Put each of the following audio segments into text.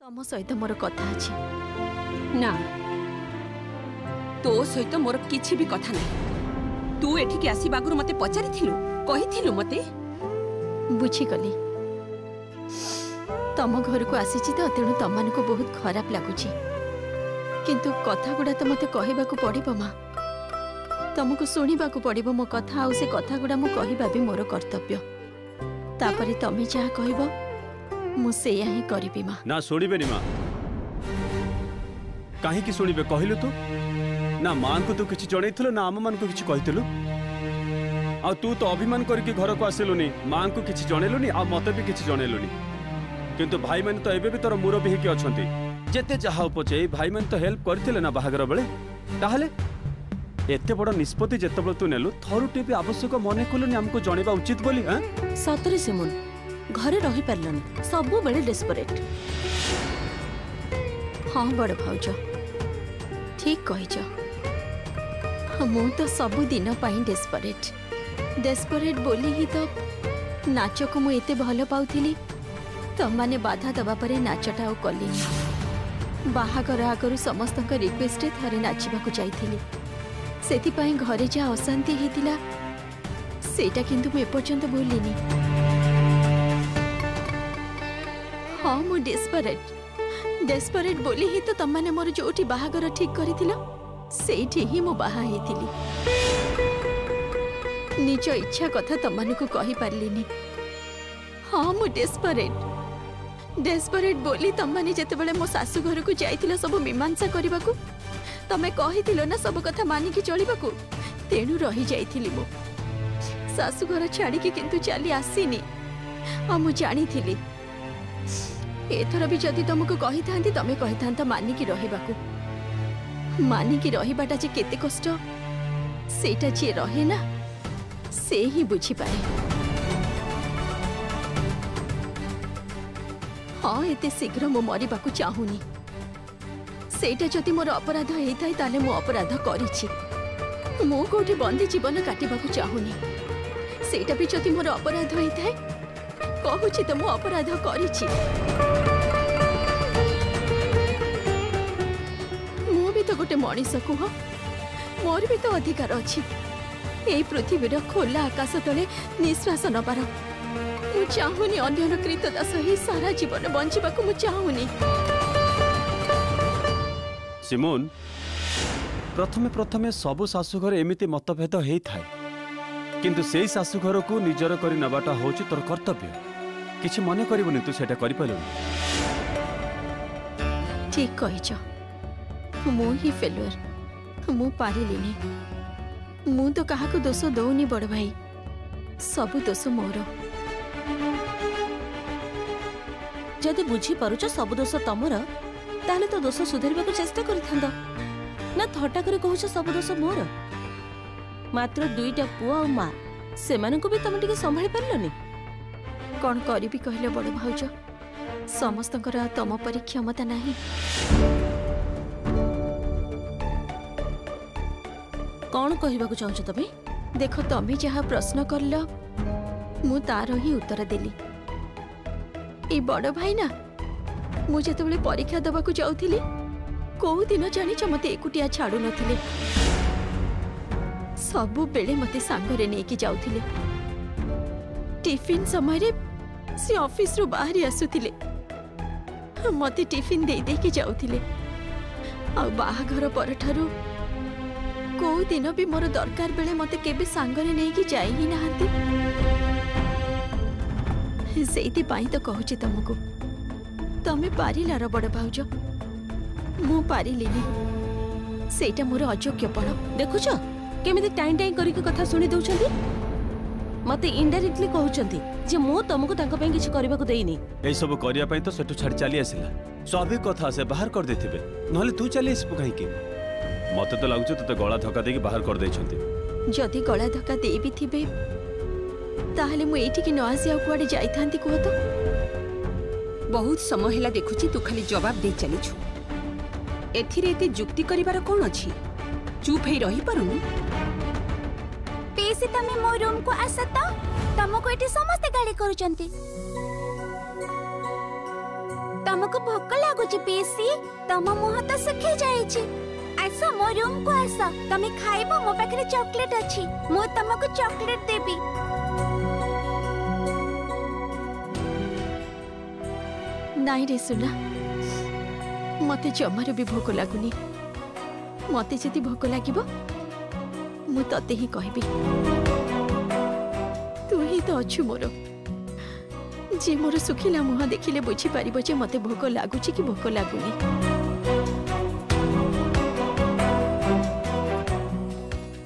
तम सहित मोर कथा अछि ना तो सहित मोर किछि भी कथा नहीं। तू एठी के आसी बागुर मते पचारि थिलु कहि थिलु मते बुझी गली तम घर को आसी तो तेणु तम को बहुत खराब लगुच किंतु कथा गुड़ा तो मते कहबा को पड़िबो मां तुमको शुणा को पड़िबो मो कथा आ से कथा गुड़ा मु कहबा भी मोर कर्तव्य तापरे तमे जहा कहबो मु सेया ही करिबी मां। ना सुनिबेनी मां काहे की सुनिबे कहिलु तू ना मां को तू किछि जणैथलो ना आम मान को किछि कहितलु आ तू तो अभिमान करके घर को आसिलुनी मां को किछि जणैलुनी आ मते भी किछि जणैलुनी किंतु भाई माने तो एबे भी तोर मुरबी हेके अछंती जेते चाहा पचे भाई माने तो हेल्प करथिले ना बाहागर बेले ताहले एते बड़ निष्पत्ति जेतेबेले तू नेलु थरुटे भी आवश्यक मने कलुनी हमको जणैबा उचित बोली हां सतरे सिमुन घरे रही पारलनी सबु बेले डेस्परेट। हाँ बड़ भाउज ठीक कहिछ मु तो सबु दिन पाई डेस्परेट बोली ही तो नाच को मु एते भल पाउथिली तमाने बाधा दबा परे नाचटा ओ कली बाहागर आगरु समस्त रिक्वेस्ट थरे नाचिबा को जाइथिली सेति पई घरे जा अशांति हेतिला सेटा किंतु मु एपर्यंत भूलिनी। हाँ मु डेस्परेट बोली ही तो तमाने मोर जोठी बाहागर ठीक करिथिला सेठी ही मु बाहा हेतिली निज इच्छा कथा तमाने को कहि पारलिनी। हाँ मु डेस्परेट बोली तमाने जेतेबेले मो सासु घर को जाइतिला सब मीमांसा करबा को तमे कहिथिलो ना सब कथा मानि के चलिबा को तेनु रही जाइथिली मो सासु घर छाड़ी के किंतु चली आसीनी आ मु जानी थिली एथर भी जदि तुमको कही थांती तमे कही थांता मानिकी रहिबाकू मानिकी रहिबाटा जे केते कष्ट सेटा जे रहे ना से ही बुझी पाए। हाँ एते शीघ्र मु मरिबाकू चाहूनी सेटा जदि मोर अपराध हेइथाय ताले मु अपराध करिछि मु कोठी बंदी जीवन काटिबाकू चाहूनी सेटा भी जदि मोर अपराध हेइथाय कहूछि तो मु अपराध करिछि मु भी तो गोटे मनीष कुह मोर भी तो अधिकार अछि ए पृथ्वीर खोला आकाश तले निश्वास नबार मु चाहूनी अन्यर कृतदास ही सारा जीवन बंचिबाकू मु चाहूनी। सिमोन प्रथमे प्रथमे सबु शाशुघर एमिति मतभेद हेई थाए किंतु सेई शाशुघर को निजर करी नबाटा होची तोर कर्तव्य किछि मने करिवनी तू सेटा करि पालुनी। ठीक कहिछ मु ही फेलुअर मु पारिलिनी मु तो काहा को दोष दउनी बड़ भाई सबु दोष मोर जदि बुझी पारुछ सब दोष तमर ताहले तो दोष सुधारिबाकू चेष्टा करिथांदा ना थटा करे कहूछ सब दोष मोर मात्र दुईटा पुआ और मां सेमानंको भी तमे टिके संभाळी पारलनी कौन करी कहले बड़ भाउज समस्त तम परी क्षमता नहीं। कौन कहबाकू चाहछ तमे देखो तमे जहा प्रश्न करल मु तार ही उत्तर देली ए बड़ भाई ना मु जेतेबेले परीक्षा दबाकू जाउथिली को दिन जानी मते एकुटिया छाड़ू नथिले सबु बेले मते सांगरे नेकी जाउथिले टिफिन समय रे से ऑफिस रो बाहरी आसुथिले मते टिफिन दे दे के जाउथिले आ बाहाघर परठारू को दिन भी मोर दरकार बेले मते केबे सांगरे नेकी जाई ही नाहंती सेति पाई तो कहूची तुमको तमे पारिला रो बड़ भाउज मु पारिलिनी सेटा मोर अयोग्यपण देखुछ केमिति टाइम टाइम करी के कथा सुनी दउछंती मते इनडायरेक्टली कहउछंती जे मु तुमको तांको पई किछ करबा को देइनी ए सब करिया पई तो सेटु छाड़ी चली आसिला स्वाभाविक कथा से बाहर कर देथिबे नहले तू चली आसबु काहे के मते तो लागुछ तते गळा धक्का देकी बाहर कर दैछंती जदि गळा धक्का देई भी थिबे ताहले मु एठी के न आसी आ कुआडे जाइथांती को तो बहुत समय हेला देखुची तू खाली जवाब दे चली छु एथिरे एते जुक्ति करिवार कोन अछि चुप हे रही परुनु पेसी तमे मो रूम को आसत तमको एठी समस्त गाली करूचंती तुमको भोक लागुची पीसी तम मुह तो सुखी जाइची आस मो रूम को आस तमे खाइबो मो पाखरे चॉकलेट अछि मो तुमको चॉकलेट देबी नाई रे सुना मते जमार भी भोक लागुनी मते जदि भोक लागिबो मु तते ही कहबी तू ही तो अच्छु मोर जे मोर सुखिला मुह देखिले बुझी पारिबो जे मते भोक लागुची कि भोक लागुनी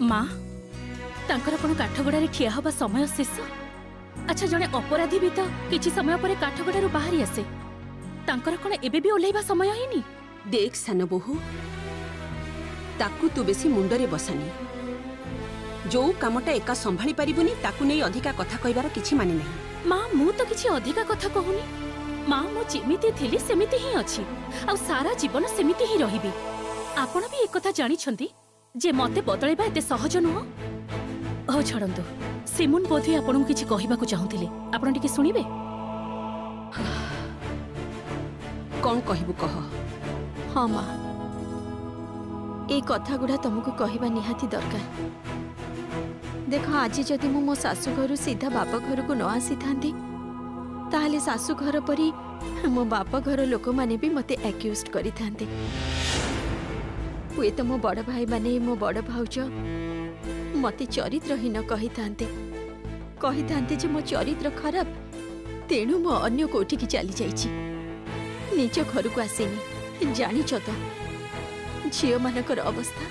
माँ तांकर कोन काठगड़ारे ठिया हबा समय शेष अच्छा जने अपराधी भी तो किछि समय पर काठगड़ारू बाहरी आसे तांकर कोन एबे भी ओल्लाइबा समय हिनी देख सान बहु ताकू तू बेसी मुंडरे बसानी जो कामटा एका संभाली पारिबुनी ताकू नै अधिका कथा कहबार किछि माने नहीं माँ मु तो किछि अधिका कथा कहूनी माँ मु जेमिति थिली सेमिति ही अछि आ सारा जीवन सेमिति ही रहिबी आपण भी एक कथा जानि छंती जे मते बदलैबा एते सहज नुह हो छड़ंतु सिमुन बोधि आपन किछि कहिबा को चाहुथिले आपण टिके सुनिबे कौन कहबू कह हाँ माँ ए कथा गुड़ा तुमको कहबा निहाती दरकार देख आज जदि मो सासू घर सीधा बाप घर को न आसी थांती ताहले सासू घर परी मो बाप घर लोक माने भी मते एक्यूज करि थांते हुए तो मो बड़ भाई माने मो बड़ भाउज मते चरित्रहीन कहि थांते जे मो चरित्र खराब तेणु मो अन्य कोठी की चली जाइछि निज घर को आसेनी जानिछ तो झियो मानकर अवस्था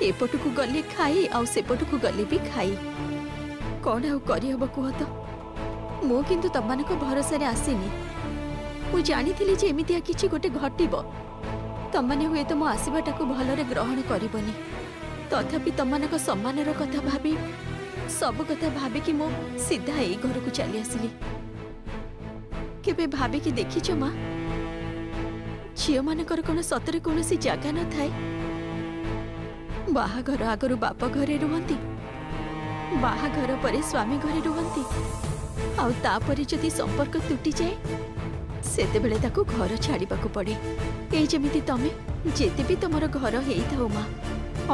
एपटू को गले खाई आउ सेपटू को गले भी खाई कौन आउ करी हबो कुह तो मो किंतु तमनक भरोसा रे आसेनी मु जानिथिली जे एमितिया किछि गोटे घटिबो तमने हुए तो मो आसीबाटा को भलरे ग्रहण करिबनी तथापि तमनक सम्मानर कथा भाबी सब कथा भाबी कि मो सीधा एई घर को चली आसिली केबे भाबी कि देखिछ मा झियो मानकर कोन सतरे कोनसी जागा न थाए बाहाघर आगरु बाप घरे रुहंती बाहाघर परे स्वामी घरे रुहंती आउ तापरे जदि संपर्क टूटी जाए सेते बेले ताको घर छाड़ीबा को पड़े ए जेमिति तमे जेते भी तमरो घर हेई थाओ मा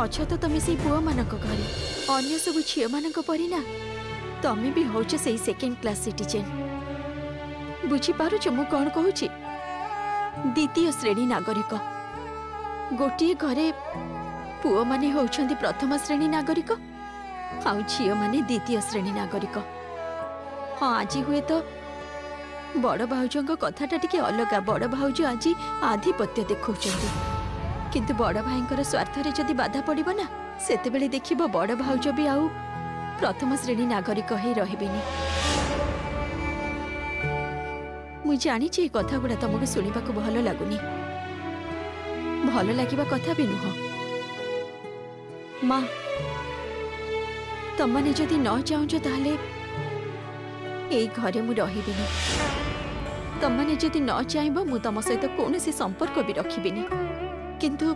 अछ तो तमे सेई पुआ मानक घरे अन्य सब झियो मानक परि ना तमे भी होछ सेई सेकेंड क्लास सिटीजन बुझी पारुछ मु कोन कहूची द्वितीय श्रेणी नागरिक गोटे घरे पुओ माने होउछंती प्रथम श्रेणी नागरिक आउ झियो माने द्वितीय श्रेणी नागरिक हाँ आज हुए तो बड़ भाउजंग कथाटा टिके अलगा बड़ भाउज आज आधिपत्य देखौछंती किंतु बड़ भाईंकर स्वार्थ रे जदि बाधा पड़िबो ना सेते बेले देखिबो बड़ भाउज भी आउ प्रथम श्रेणी नागरिक हे रहिबेनी मु जानी जे कथा गुड़ा तुमको सुनिबा को भलो लागुनी भलो लागिबा कथा भी नुह माँ तमने जदि न चाहुछ ताहले एई घरे मु रहिबिनी तमने जदि न चाहबो मु तम सहित कोनोसी संपर्क भी रखिबिनी किंतु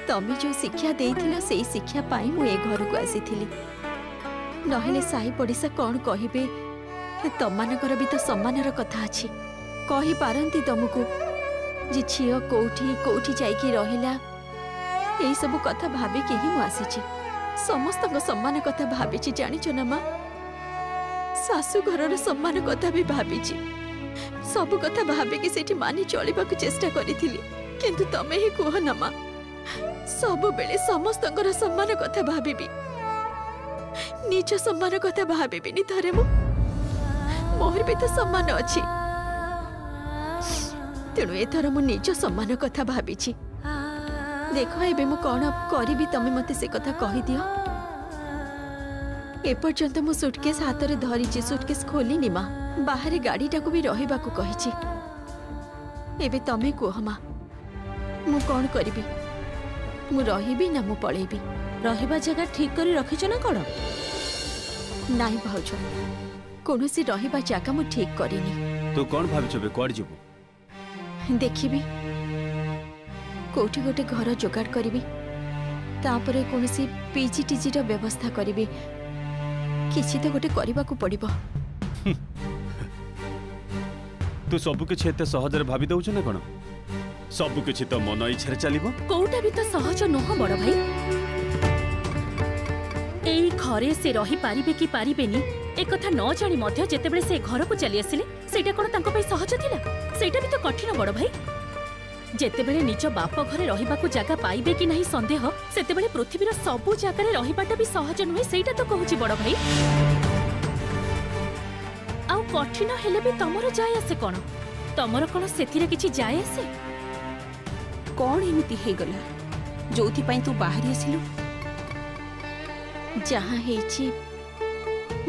तमे जो शिक्षा देइथिलो सेई शिक्षा पाई मु ए घर को आसीथिली नहेले साई पड़िसा कौन कहिबे तमनकर भी तो सम्मानर कथा अछि कहि पारंती तुमको जे झियो कोठी कोठी जाइकी रहिला एई सब कथा भाबी के ही मु आसीची समस्त को सम्मान कथा भाबीची जानिछ ना मां सासु घरर सम्मान कथा भी भाबीची सब कथा भाबी के सेठी मानी चलिबा को चेष्टा करिथिली किंतु तमे ही कोह ना मां सब बेले समस्तकर सम्मान कथा भाबीबी निज सम्मान कथा भाबीबिनी थरे मु मोहर भी तो सम्मान अच्छी तेणु एथर मु निज सम्मान कथा भाबीची देख एबे मु कौन करी तमे मते से कथा कहि दियो एपर्यंत मु सुटकेस हाथ रे धरिची सुटकेस खोलिनी मा बाहर गाड़ीटा को भी रहिबा को कहिची एबे तमे कोह मा मु कौन करिबी मु रहिबी ना मु पळेबी रहिबा जगह ठीक करी रखिछ ना कोन नाई भाउज कोनोसी रहिबा जागा मु ठीक करिनी तू कौन भाबिछबे कोड जिवु देखिबी कोठी गोटे घर जोगाड़ करिबी तापरे कोनोसी पीजीटीजी रो व्यवस्था करिबी किछि तो गोटे करबा को पड़िबो तू सब किछि एते सहजरे भाबी दउछ ना कोन सब किछि तो मन इच्छा चलिबो कोउटा भी तो सहज नुह बड़ भाई एई घरे से रही पारिबे कि पारिबेनी एक कथा न जानी मध्य जेतेबेले से घर को चली आसिले सेटा कोन तांको पई सहज थिला सेटा भी तो कठिन बड़ भाई जेतेबेले निज बाप घरे रहिबाकू जागा पाइबे कि नहीं संदेह सेतेबेले पृथ्वीर सबु जागारे रहिबाटा भी सहज नुहे सेटा तो कहूची बड़ भाई आउ कठिन हेले भी तमरो जाय आसे कोन तमरो कोन सेथिरे किछि जाय आसे कौन एमती हे गला जोथि पई तू बाहरी आसिलु जहाँ हेची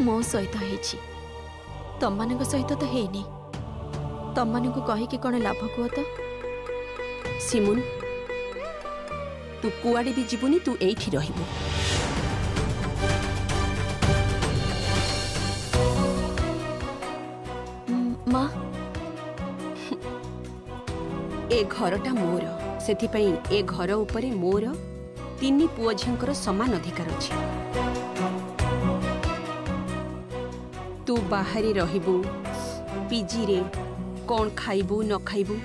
मो सहित हेची तमମାନଙ୍କ सहित तो हेनी तमମାନଙ୍କୁ कहिकी कोन लाभ कुआ तो सिमुन तू कुआडे भी जीवनी तू एठी रहिबो माँ ए घरटा मोर सेथि पई ए घर उपरे मोर 3 पुओ झिंकर समान अधिकार अछि तू बाहरी रहिबू पीजी रे कौन खाइबू न खाइबू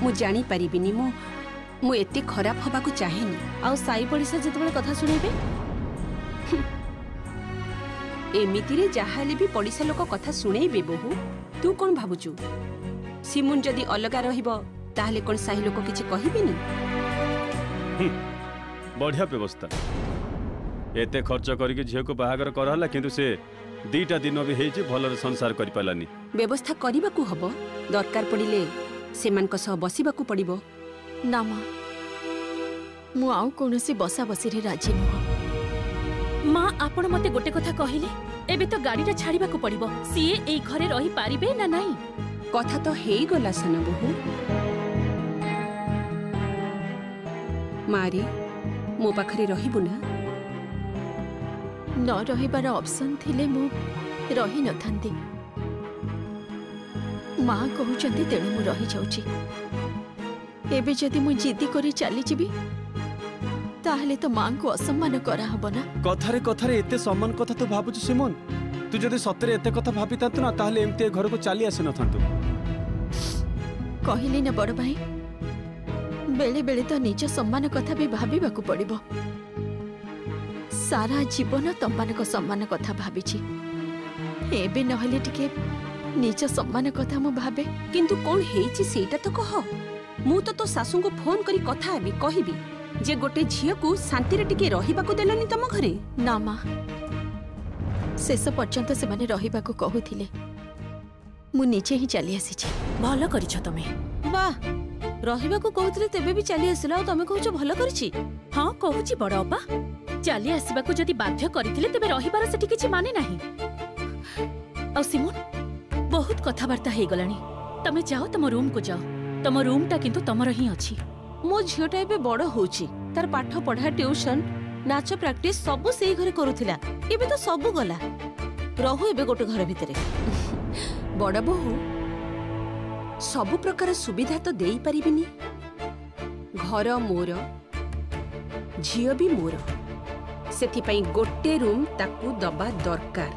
मु जानी परिबिनी मु एते खराब हबाकू चाहेनी आउ साई पड़िसा जेतेबेले कथा सुनेबे एमिति रे जाहाले भी पड़िसा लोक कथा सुनेबे बहु तू कौन भाबुचू सिमुन जदी अलगा रहिबो ताहले कोन साही लोक किछि कहिबेनी बढ़िया व्यवस्था एते खर्च करके झियो को बाहागर करहला किंतु से 2टा दिन भी हेछि भलर संसार करि पालानी व्यवस्था करिबाकू हबो दरकार पड़िले सेमानक सह बसिबाकू पड़िबो ना माँ मु आउ कोनोसी बसा बसी रे राजी नुह माँ आपण मते गोटे कथा कहिले एबे तो गाड़ीटा छाड़ीबाकू पड़िबो सीए एई घरे रही पारिबे ना नाही कथा तो हेई गला सन बहु मारी मो पाखरे रहिबु ना न रहिबार ऑप्शन थिले मु रही न थांती माँ कहउचंती तेणु मु रही जाउची एबे जदि मु जिद्दी करी चली जीबी ताहले तो माँ को असम्मान करा हबो ना कथारे एते सम्मान कथा तो भाबुछु सिमोन तू जदि सतरे एते कथा भाबी तांतु ना ताहले एमते घर को चली आसे न थांतु कहली ना बड़ भाई बेले बेले तो निज सम्मान कथा भी भाबिबाकू पड़िबो सारा जीवन तमମାନଙ୍କ सम्मान कथा भाबिछि एबे नहले टिके निज सम्मान कथा मु भाबे किंतु कोन हेछि सेटा तो कह मु तो सासू को फोन करी कथा हेबी कहिबी जे गोटे झियो को शांति रे टिके रहिबाकू देलनी तम घरे ना माँ शेष पर्यंत से माने रहिबाकू कहूथिले मु निजे ही चली आसीछि भलो करिछ तमे वाह रहिबाकू कहउतले तेबे भी चली आसिला और तमे कहउछ भलो करिछि हाँ कहूची बड़ अपा चली आसबाकू जदि बाध्य करथिले तेबे रहिबार सेठी किछि माने नाही आ सिमोन बहुत कथाबार्ता हे गलानी तमे जाओ तम रूम को जाओ तम रूमटा किंतु तमर ही अछि मो झियोटा एबे बड़ होउछि तार पाठ पढ़ा ट्यूशन नाच प्रैक्टिस सब सेई घरे करूथिला एबे तो सब गला रहु एबे गोटे घर भितरे बड़ बहु सब प्रकार सुविधा तो देई परिबिनी घर मोर झियो भी मोर सेथि पई गोटे रूम ताकू दबा दरकार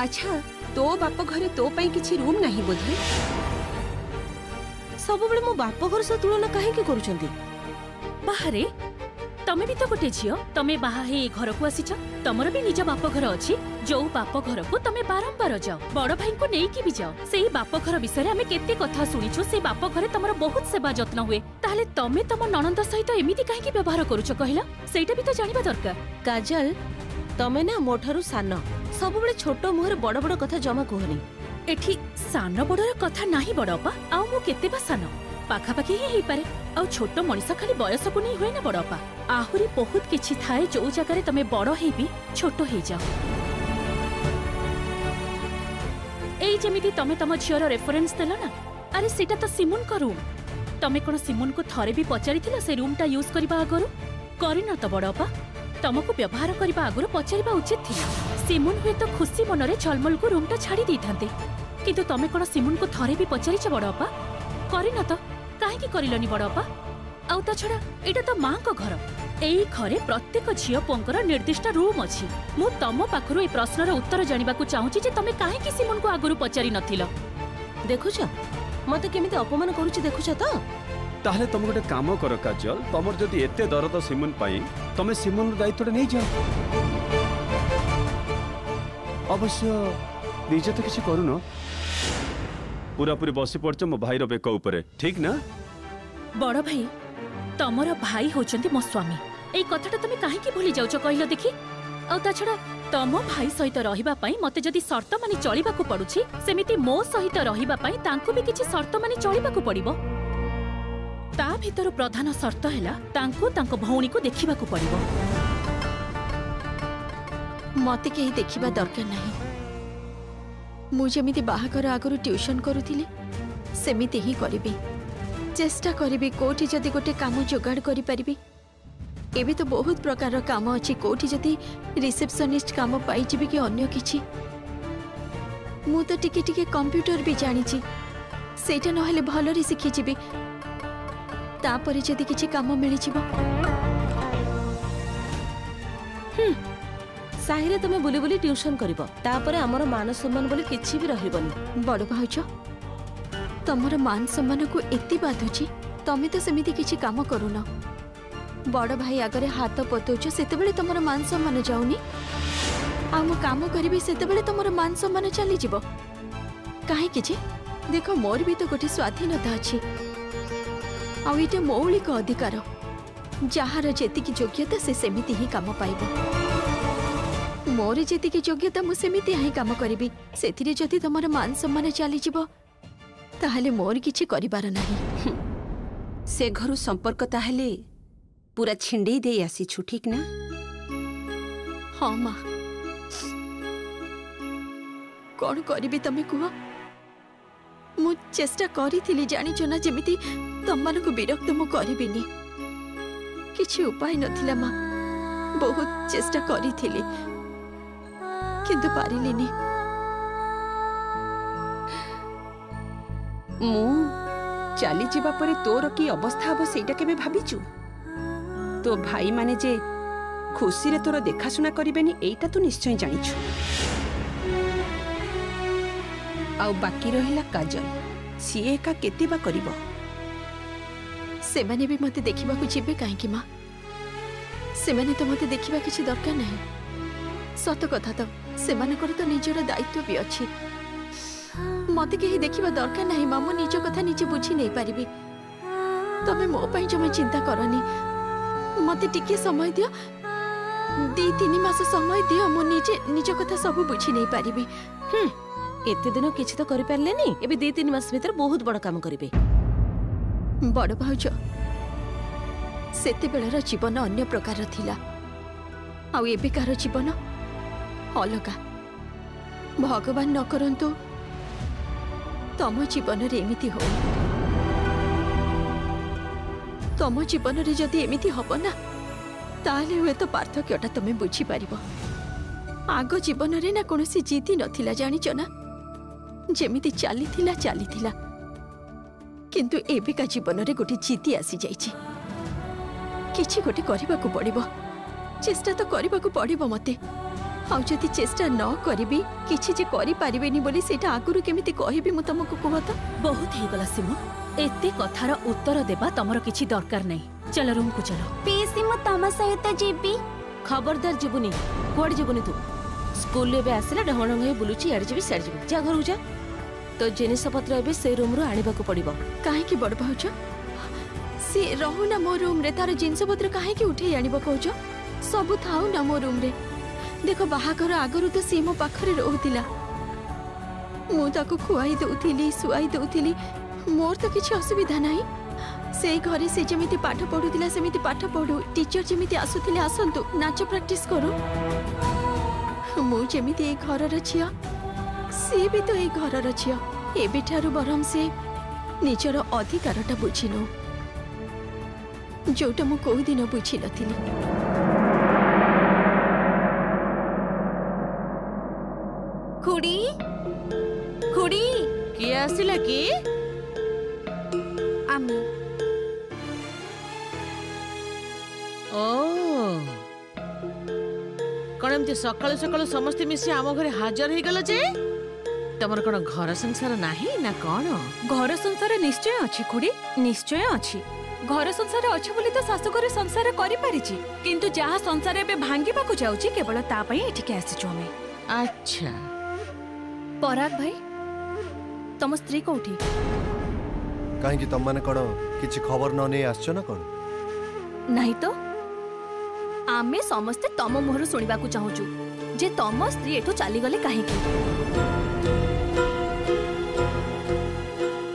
अच्छा तो बाप घरे तो पई किछि रूम नाही बोधे सब बेले मो बाप घर से तुलना काहे के करूचंती बाहरे तमे भी तो गोटे झियो तमे बाहा हे घर को आसीछ तमर भी निज बाप घर अछि जो बाप घर को तमे बारंबार जाओ बड़ भाई को नेई की भी जाओ सेही बाप घर विषय हमें केते कथा सुनिछु से बाप घरे तमर बहुत सेवा जत्न हुए ताले तमे तम ननंद सहित एमिति काहे की व्यवहार करूछ कहिला सेटा भी तो जानिबा दरकार काजल तमे ना मोठारु सान सब बेले छोट मुहर बड़ बड़ कथा जमा कहनी एठी सान बड़र कथा नाही बड़ अपा आउ मु केते बा सान पाखापाखि ही पारे आउ छोट मनीष खाली बयस को नहीं हुए ना बड़ अपा आहुरी बहुत किछि थाए जो जगह तमे बड़ हे भी छोट हे जाओ एई जेमिति तमे तम झियर रेफरेंस देलो ना अरे सेटा तो सिमुन को रूम तमे कोन सिमुन को थरे भी पचारिथिला से रूमटा यूज करबा आगरु करिन तो बड़ अपा तमको व्यवहार करबा आगरु पचारिबा उचित थिला सिमुन हुए तो खुशी मनरे झलमल को रूमटा छाड़ी देथांते किंतु तमे कोन सिमुन को थरे भी पचारिछ बड़ अपा करिन तो काहे की करिलनी बड़ अपा आउ ता छडा एटा तो मां को घर एई घरे प्रत्येक झियो पुंकर निर्दिष्ट रूम अछि। मु तम पाखरु ए प्रश्नर उत्तर जानिबा को चाहूची जे तमे काहे कि सिमन को आगुरु पचारि नथिलो। देखुछ मते केमिति अपमान करूची देखुछ त। ताहले तुम गोटे काम कर काजल, तमर जदि एते दरद सिमन पाई तमे सिमन दायित्व नहीं जाओ। अवश्य निजे तो किसी करूनो, पूरा पूरी बसी पड़छ मो भाईर बेक ऊपर, ठीक ना? बड़ भाई तमर भाई होचंती मो स्वामी। एई कथाटा तमे काहे कि भूली जाउछ कहिलो देखि? आ ता छडा तम भाई सहित रहिबा पई मते जदि शर्त मानि चलिबा को पडुछि, सेमिति मो सहित रहिबा पई तांको भी किछि शर्त मानि चलिबा को पडिबो। ता भीतर प्रधान शर्त हैला तांको तांको भौणी को देखिबा को पडिबो। मते केही देखिबा दरकार नाही। मु जेमिति बाहागर आगरु ट्यूशन करूथिली सेमिति ही करिबी। चेष्टा करिबी कोठी जदि गोटे काम जोगाड़ करि परिबी। एबे तो बहुत प्रकार काम अछि, कोठी जदि रिसेप्शनिस्ट काम पाई जिबि कि अन्य किछि। मु तो टिके टिके कंप्यूटर भी जानि छी, सेटा नहले भलरे सिखि जिबि। तापरे जदि किछि काम मिलि जिवो। साहिरे तमे बुली बुली ट्यूशन करिवो, तापरे हमर मान सम्मान बोली किछि भी रहिबनी। बड़ भाउज तमर मान सम्मान को एति बाधुची, तमे तो सेमिति किछि काम करूना। बड़ भाई आगरे हाथ पतौछ सेतेबेले तमर मान सम्मान जाउनी। आ मु काम करिबि सेतेबेले तमर मान सम्मान चली जिवो। काहे किछि देखो मोर भी तो गोटे स्वाधीनता अछि। आ इटे मौलिक अधिकार, जहार जेतिकी योग्यता से सेमिति ही काम पाइबो। मोर जेतिकी योग्यता मु सेमिति ही काम करिबि। सेथिरे जदि तमर मान सम्मान चली जिवो ताहले मोर किछि करिबार नाही। से घरु संपर्क ताहले पूरा छिंडे दे आसीछु, ठीक ना? हाँ माँ, कौन करिबि तमे कुह। मु चेष्टा करिथिली जानिचो ना जेमिति तममानकु विरक्त मु करिबिनी। किछि उपाय नथिला माँ, बहुत चेष्टा करिथिली किंतु पारिलिनी। मु चली जीवा परे तोर की अवस्था हबो सेटा केबे भाबिचु? तो भाई माने जे खुशी रे तोर देखाशुना करिबेनी एटा तू निश्चय जानिछु। आउ बाकी रहिला काजल, सीए का केते बा करिवो? से माने भी मते देखिबा को जिबे काहे कि माँ? से माने तो मते देखिबा किछि दरकार नाही। सत कथा तो से मानकर तो निजर दायित्व भी अछि। मते केही देखिबा दरकार नाही माँ, मु निज कथा निजे बुझी नहीं पारिबी। तमे मो पई जमा चिंता करनी। मते टिके समय दियो, 2-3 मास समय दियो, मु निज कथा सब बुझी नहीं पारिबी। एते दिन किछि तो करि परलेनी, एबे 2-3 मास भीतर बहुत बड़ काम करिबे। बड़ भाउज सेते बेलर जीवन अन्य प्रकार थिला, आउ एबेकार जीवन अलगा। भगवान न करंतु तम जीवन रे एमिति हो। तम जीवन रे जदि एमिति हबो ना ताले हुए तो पार्थक्यटा तमे बुझी पारिबो। आगो जीवन रे ना कोनोसी जीती नथिला जानिचो ना, जेमिति चालिथिला किंतु एबिका जीवन रे गोटे जीती आसी जाइछि। किछि गोटे करबाकू पड़िबो, चेष्टा तो करबाकू पड़िबो मते। आउ जदि चेष्टा न करिबी किछि जे करि पारिबेनी बोली सेटा आगुरु केमिति कहिबी मु तमको कहत। बहुत ही गला सिमु, एते कथार उत्तर देबा तमरो किछि दरकार नै। चलो रूम को चलो। पीसी मु तम सहित जीबी। खबरदार जीबुनी, कोड जीबुनी तू। स्कूल ले बे आसिला ढहणंग हे बुलुची, यार जीबी सार जीबी। जा घर जा, तो जिनिस पत्र एबे से रूम रो आनिबा को पड़िबो। काहे कि बड़ भाउज से रहू ना मो रूम रे, तार जिनिस पत्र काहे कि उठे आनिबो कहउछ? सब थाउ ना मो रूम रे। देखो बाहागर आगरु तो सी मो पाखरे रहउतिला, मु ताको खुआई दउथिली, सुआई दउथिली, मोर तो किछि असुविधा नाही। से घरे से जेमिति पाठ पढुतिला सेमिति पाठ पढु, टीचर जेमिति आसुथिले आसंतु, नाच प्रैक्टिस करू। मु जेमिति ए घरर छिया, से भी तो ए घरर छिया। एबे ठारु बरम से निजर अधिकारटा बुझिनु, जोटा मु कोउ दिन बुझि नथिली। खुड़ी खुड़ी किए आसिला कि? आमी। ओ कौन एमती सकाळु सकाळु समस्ते मिसी आम घरे हाजर हो गल जे तमर कोन घर संसार नाही ना कौन घर संसार निश्चय अच्छी खुड़ी निश्चय अच्छी घर संसार अच्छी बोली तो शाशुघर संसार करि परिछि किंतु जहा संसार एबे भांगिबा को जाउछि केवल ता पई एठिके आसिछु हमें। अच्छा पराग भाई तम स्त्री कोठी कहीं तुम मैंने कौन किसी खबर न नहीं आसछ ना कौन नहीं तो आमे समस्ते तम मुहरु सुनिबा को चाहूछु जे तम स्त्री एठो चाली गले काहे की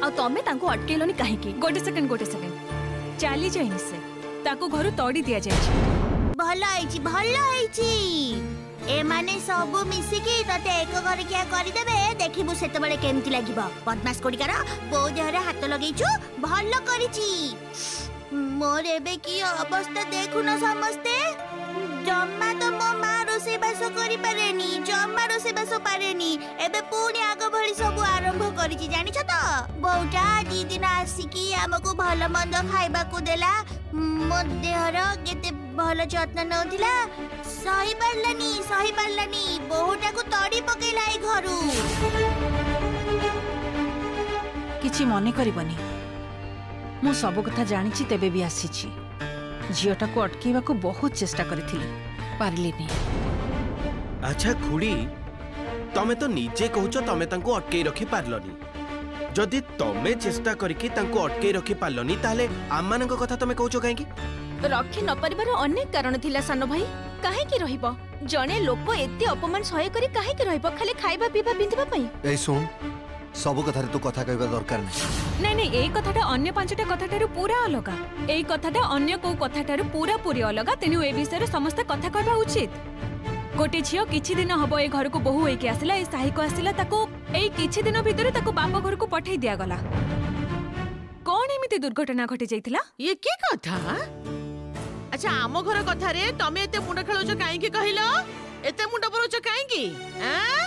आ तमे तांको अटकेलोनी काहे की गोटे सेकंड चाली जाइनी से ताको घरु तोड़ी दिया जाय भल आइछि ए माने सब मिसी की तते एक घर क्या करि देबे देखिबु सेते बळे केमति लागिबो बदमाश कोडिकार बो देहरे हाथ लगेइछु भल करिछि मोर एबे की अवस्था देखु न समस्ते जम्मा तो मो मा रोसे बास करि पारेनी जम्मा रोसे बास पारेनी एबे पुणी आग भली सब आरंभ करिछि जानि छ त बौटा दी दिन आसिकी हमको भल मंद खाइबा को देला मो देहर केते भल जत्न नथिला सही पारलानी बहुटा को तड़ी पकेला ए घरु किछि मने करबनी मु सब कथा जानिछि तेबे भी आसीछि झीटा को अटकेबा को बहुत चेष्टा करथिली पारलिनी। अच्छा खुड़ी तमे तो निजे कहूच तमे तांको अटके रखी पारलनी जदि तमे चेष्टा करके तांको अटके रखी पारलनी ताले आमानक कथा तमे कहूच काहेकी रखी न परिबार अनेक कारण थिला सानो भाई काहे की रहिबो जणे लोक एते अपमान सहाय करी काहे की रहिबो खाली खाइबा पीबा बिंदबा पई ए सुन सब कथा रे तू कथा कहबा दरकार नहीं ए कथाटा अन्य पांचटा कथाटारु पूरा अलगा ए कथाटा अन्य को कथाटारु पूरा पूरी अलगा तेनु ए विषय रे समस्त कथा कहबा उचित गोटे झियो किछि दिन हबो ए घर को बहु होई के आसिला ए साही को आसिला ताको ए किछि दिन भितरे ताको बाप घर को पठै दिया गला कोन एमिति दुर्घटना घटि जाइतिला ये की कथा अच्छा आम घर कथा रे तमे एते मुंड खेलुछ काहे की कहिलो एते मुंड परुछ काहे की हैं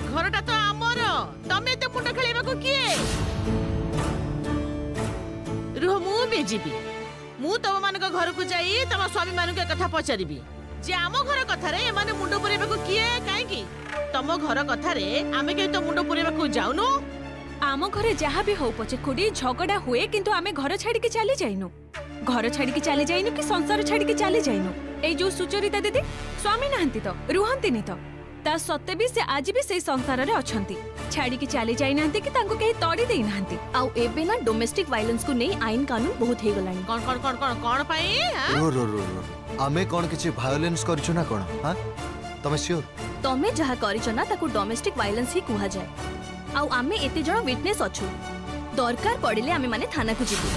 घरटा तो आमर तमे एते मुंड खेलेबा को किए रुह मु बेजिबी मु तम मान को घर को जाई तम स्वामी मान के कथा पचारिबी जे आम घर कथा रे माने मुंड पुरेबा को किए काहे की तम घर कथा रे आमे के तो मुंड पुरेबा को जाउनु आम घरे जहाँ भी हो पछे खुड़ी झगड़ा हुए किंतु आमे घर छाड़ी के चली जाइनु घर छाड़ी के चली जाइनु कि संसार छाड़ी के चली जाइनु ए जो सुचरिता दीदी स्वामी नाहंती तो रुहंती नहीं तो ता सत्ते भी से आज भी से संसार रे अछंती छाड़ी के चली जाई नाहंती कि तांको केही तोड़ी देई नाहंती आउ एबे ना डोमेस्टिक वायलेंस को नहीं आईन कानून बहुत हे गलानी कौन पाई हां रो आमे कोन किछि वायलेंस करछु ना कोन हां तमे श्योर तमे जहा करिछ ना ताको डोमेस्टिक वायलेंस ही कुहा जाय आउ आमे एते जण विटनेस अछु दरकार पड़िले आमे माने थाना को जिबु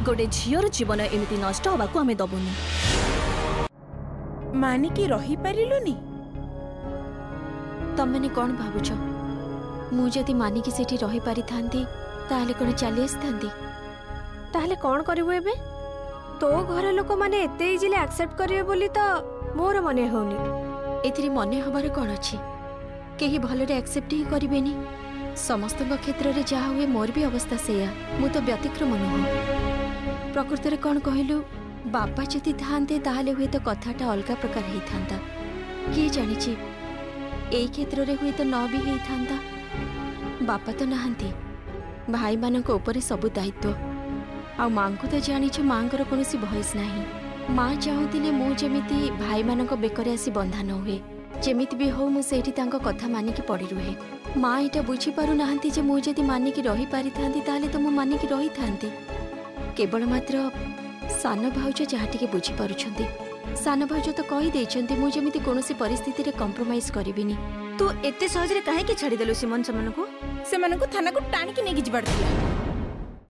गोटे झियर जीवन एमिति नष्ट होबा को आमे दबोनी माने की रही परिलुनी तमने कौन भावुछ मु जदि मानिकी सेठी रही पारि थांती ताले कोन चली आसथांती ताले कौन करिवो एबे तो घर लोक माने एते इजिली एक्सेप्ट करिवे बोली तो मोर मने होनी एथिरि मने हबार कोन अछि केही भलरे एक्सेप्ट ही करिवेनी समस्त क्षेत्र रे जहा हुए मोर भी अवस्था सेया मु तो व्यतिक्रम नुह प्रकृति रे कोन कहिलु बापा जति थांते ताले हुए तो कथाटा अलगा प्रकार हेई थांता किए जानि छी एई क्षेत्र रे हुए तो न भी हेई थांता बापा तो नाहंती भाई मानक ऊपर सब दायित्व आ मां को तो जानि छ मांकर कोनोसी भयस नाही मां चाहुतिले मु जेमिति भाई मानक बेकरे आसी बंधा न हुए जेमिति भी हो मु सेठी तांको कथा मानिकी पड़ी रुहे मां एटा बुझी पारु नाहंती जे मु जदि मानिकी रही पारि थांती ताले तो मु मानिकी रही थांती केवल मात्र सान भाउज जहा टिके बुझी पारुछंती सान भाउज तो कहि देछंती मु जेमिति कोनोसी परिस्थिति रे कंप्रोमाइज करिबिनी तू एते सहज रे काहे के छाड़ी देलु सिमन समन को थाना को टाणी के नेगी जिबाड़ थिला